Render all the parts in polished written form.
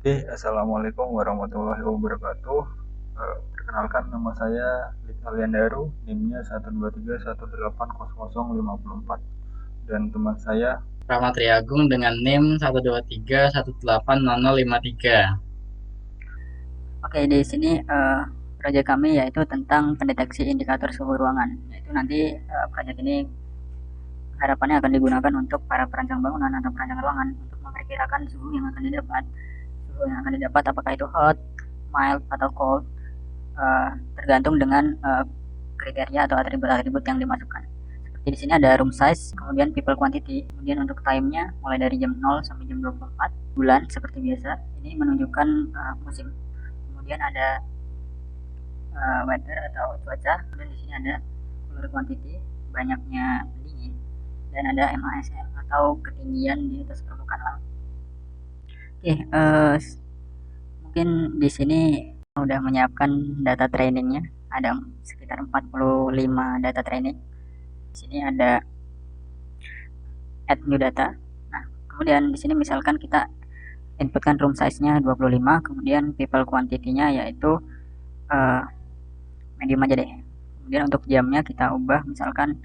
Assalamualaikum warahmatullahi wabarakatuh. Perkenalkan nama saya Lita Liandaru, NIM-nya 123180054 dan teman saya Rahmat Triagung dengan NIM 123180053. Oke, di sini proyek kami yaitu tentang pendeteksi indikator suhu ruangan. Yaitu nanti proyek ini harapannya akan digunakan untuk para perancang bangunan atau perancang ruangan untuk memperkirakan suhu yang akan didapat. Suhu yang akan didapat apakah itu hot, mild, atau cold, tergantung dengan kriteria atau atribut-atribut yang dimasukkan. Seperti di sini ada room size, kemudian people quantity, kemudian untuk time-nya mulai dari jam 0 sampai jam 24, bulan seperti biasa. Ini menunjukkan musim. Kemudian ada weather atau cuaca, dan di sini ada color quantity, banyaknya pendingin, dan ada MASL atau ketinggian di atas permukaan laut. Oke, mungkin di sini udah menyiapkan data trainingnya, ada sekitar 45 data training. Di sini ada add new data. Nah, kemudian di sini misalkan kita inputkan room size-nya 25, kemudian people quantity-nya yaitu medium aja deh. Kemudian untuk jamnya kita ubah misalkan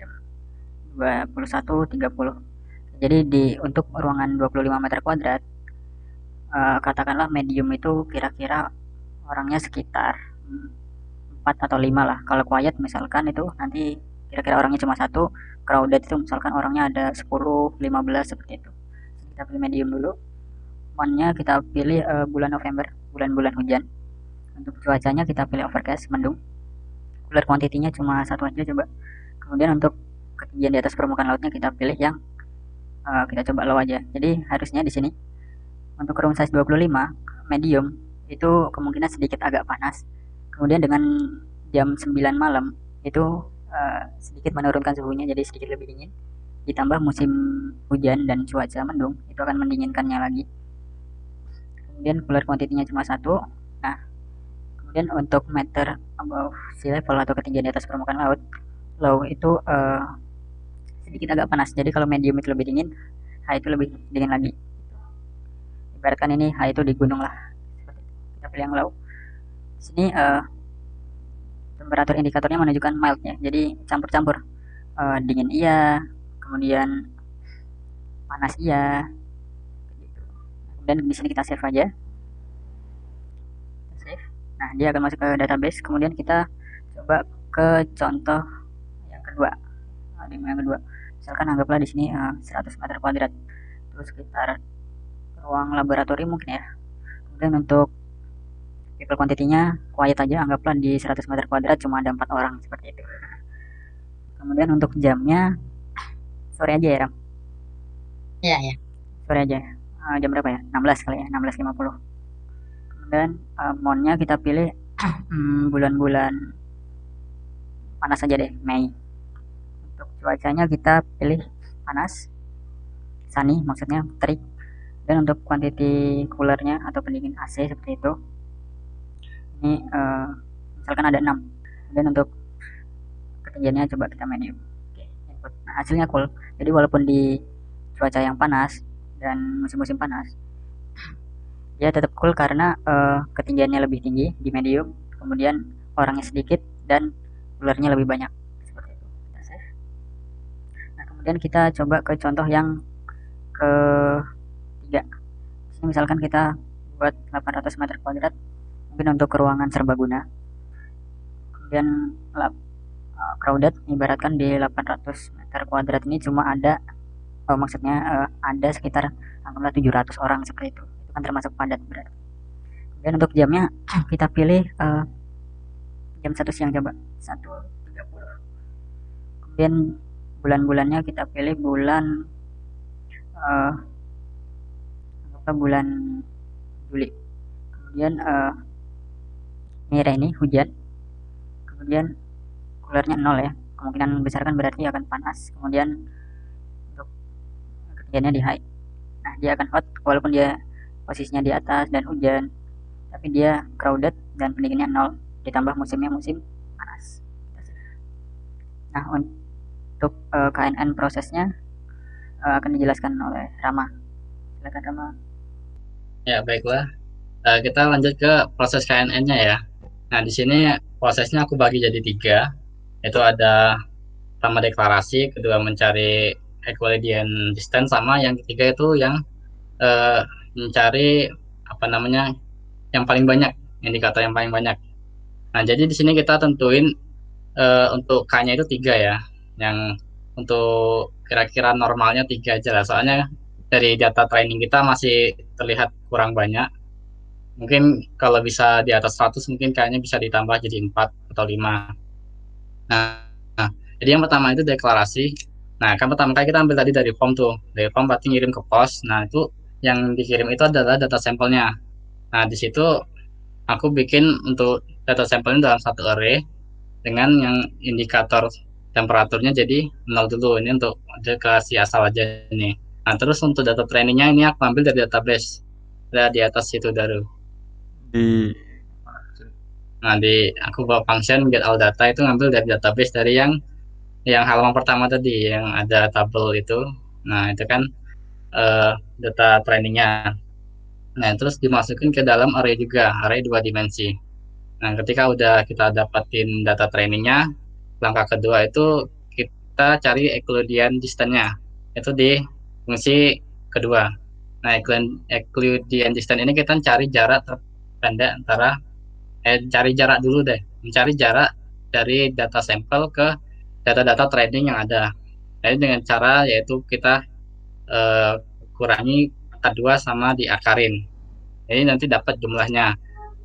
jam 21.30. Jadi untuk ruangan 25 meter kuadrat, katakanlah medium itu kira-kira orangnya sekitar 4 atau 5 lah. Kalau quiet misalkan itu nanti kira-kira orangnya cuma satu, crowded itu misalkan orangnya ada 10, 15 seperti itu. Kita pilih medium dulu. Monthnya kita pilih bulan November, bulan-bulan hujan. Untuk cuacanya kita pilih overcast, mendung. Cooler quantity-nya cuma satu aja coba. Kemudian untuk ketinggian di atas permukaan lautnya kita pilih yang kita coba low aja. Jadi harusnya di sini untuk room size 25 medium itu kemungkinan sedikit agak panas. Kemudian dengan jam 9 malam itu sedikit menurunkan suhunya jadi sedikit lebih dingin. Ditambah musim hujan dan cuaca mendung itu akan mendinginkannya lagi. Kemudian cooler quantity-nya cuma satu. Nah, kemudian untuk meter above sea level atau ketinggian di atas permukaan laut, low itu sedikit agak panas. Jadi kalau medium itu lebih dingin, high itu lebih dingin lagi. Ibaratkan ini high itu di gunung lah. Kita pilih yang low. Di sini temperatur indikatornya menunjukkan mild ya. Jadi campur-campur. Dingin iya, kemudian panas iya. Dan di sini kita save aja. Save. Nah, dia akan masuk ke database. Kemudian kita coba ke contoh yang kedua. Yang kedua. Misalkan anggaplah di sini 100 meter kuadrat. Terus sekitar ruang laboratorium mungkin ya. Kemudian untuk people quantity-nya quiet aja, anggaplah di 100 meter kuadrat cuma ada 4 orang seperti itu. Kemudian untuk jamnya sore aja ya Ram. Iya, ya. Sore aja. Jam berapa ya? 16 kali ya, 16.50. Kemudian monthnya kita pilih bulan-bulan panas aja deh, Mei. Untuk cuacanya kita pilih panas, sunny maksudnya terik. Dan untuk quantity coolernya atau pendingin AC seperti itu, ini misalkan ada 6. Kemudian untuk ketinggiannya coba kita medium. Oke, input. Nah, hasilnya cool. Jadi walaupun di cuaca yang panas dan musim-musim panas, dia tetap cool karena ketinggiannya lebih tinggi di medium, kemudian orangnya sedikit dan ularnya lebih banyak. Seperti itu. Kita save. Nah, kemudian kita coba ke contoh yang ketiga. Ini misalkan kita buat 800 meter kuadrat, mungkin untuk ruangan serbaguna. Kemudian crowded, ibaratkan di 800 meter kuadrat ini cuma ada maksudnya ada sekitar anggaplah 700 orang seperti itu kan termasuk padat berarti. Kemudian untuk jamnya kita pilih jam 1 siang coba 1.30. Kemudian bulan-bulannya kita pilih bulan anggaplah bulan Juli. Kemudian merah ini hujan. Kemudian coolernya 0 ya, kemungkinan besar kan berarti akan panas. Kemudian untuk ketinggiannya di high, nah dia akan hot walaupun dia posisinya di atas dan hujan, tapi dia crowded dan pendinginnya 0, ditambah musimnya musim panas. Nah, untuk KNN prosesnya akan dijelaskan oleh Rama. Silakan Rama. Ya, baiklah. Kita lanjut ke proses KNN-nya ya. Nah, di sini prosesnya aku bagi jadi tiga. Itu ada pertama deklarasi, kedua mencari equilibrium distance, sama yang ketiga itu yang eh, mencari apa namanya yang paling banyak, indikator yang paling banyak. Nah, jadi di sini kita tentuin untuk K-nya itu tiga ya. Yang untuk kira-kira normalnya tiga aja lah. Soalnya dari data training kita masih terlihat kurang banyak. Mungkin kalau bisa di atas 100 mungkin kayaknya bisa ditambah jadi 4 atau 5. Nah, nah, jadi yang pertama itu deklarasi. Nah, kan pertama kali kita ambil tadi dari form tuh. Dari form berarti ngirim ke pos. Nah, itu yang dikirim itu adalah data sampelnya. Nah, di situ aku bikin untuk data sampelnya dalam satu array dengan yang indikator temperaturnya jadi 0 dulu. Ini untuk deklarasi asal aja nih. Nah, terus untuk data trainingnya ini aku ambil dari database. Ada di atas situ Daru. Di Nah, aku bawa function get all data itu ngambil dari database dari yang halaman pertama tadi yang ada tabel itu. Nah, itu kan eh, data trainingnya. Nah, terus dimasukin ke dalam array juga, array dua dimensi. Nah, ketika udah kita dapatin data trainingnya, langkah kedua itu kita cari Euclidean distance-nya. Itu di fungsi kedua. Nah, Euclidean distance ini kita cari jarak terpendek antara cari jarak dulu deh, mencari jarak dari data sampel ke data-data training yang ada. Jadi dengan cara yaitu kita eh, kurangi kata dua sama diakarin. Jadi nanti dapat jumlahnya.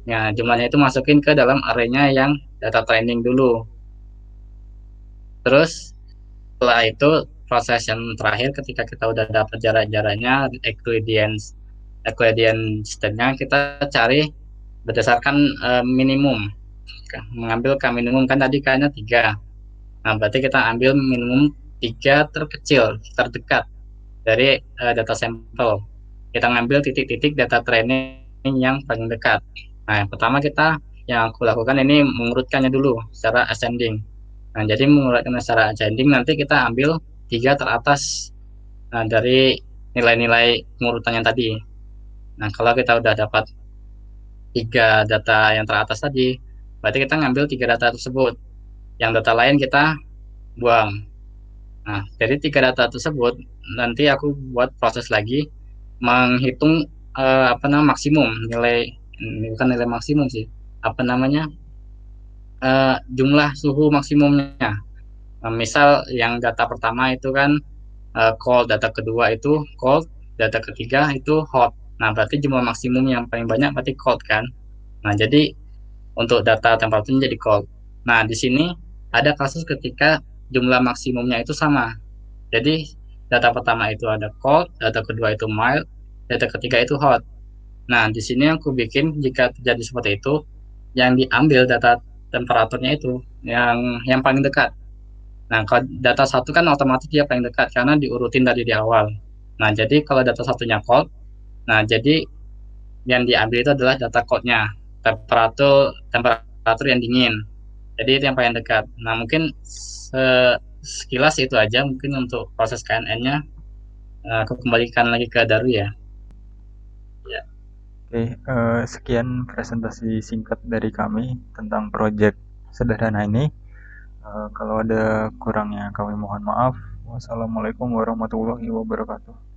Ya, jumlahnya itu masukin ke dalam array-nya yang data training dulu. Terus setelah itu proses yang terakhir ketika kita udah dapat jarak-jaraknya Euclidean distance-nya kita cari berdasarkan minimum. Mengambil k minimum kan tadi kayaknya 3. Nah, berarti kita ambil minimum 3 terkecil, terdekat dari data sampel. Kita ngambil titik-titik data training yang paling dekat. Nah, yang pertama yang aku lakukan ini mengurutkannya dulu secara ascending. Nah, jadi mengurutkan secara ascending nanti kita ambil 3 teratas dari nilai-nilai pengurutannya tadi. Nah, kalau kita udah dapat 3 data yang teratas tadi, berarti kita ngambil 3 data tersebut. Yang data lain kita buang. Nah, dari 3 data tersebut nanti aku buat proses lagi menghitung apa namanya maksimum nilai, bukan nilai maksimum sih, apa namanya jumlah suhu maksimumnya. Nah, misal yang data pertama itu kan cold, data kedua itu cold, data ketiga itu hot. Nah, berarti jumlah maksimum yang paling banyak berarti cold kan. Nah, jadi untuk data temperaturnya jadi cold. Nah, di sini ada kasus ketika jumlah maksimumnya itu sama. Jadi data pertama itu ada cold, data kedua itu mild, data ketiga itu hot. Nah, di sini aku bikin jika terjadi seperti itu, yang diambil data temperaturnya itu yang paling dekat. Nah, kalau data satu kan otomatis dia paling dekat karena diurutin dari di awal. Nah, jadi kalau data satunya cold, nah jadi yang diambil itu adalah data coldnya, temperatur yang dingin. Jadi itu yang paling dekat. Nah, mungkin sekilas itu aja mungkin untuk proses KNN-nya. Aku kembalikan lagi ke Daru ya. Ya. Oke, sekian presentasi singkat dari kami tentang proyek sederhana ini. Kalau ada kurangnya kami mohon maaf. Wassalamualaikum warahmatullahi wabarakatuh.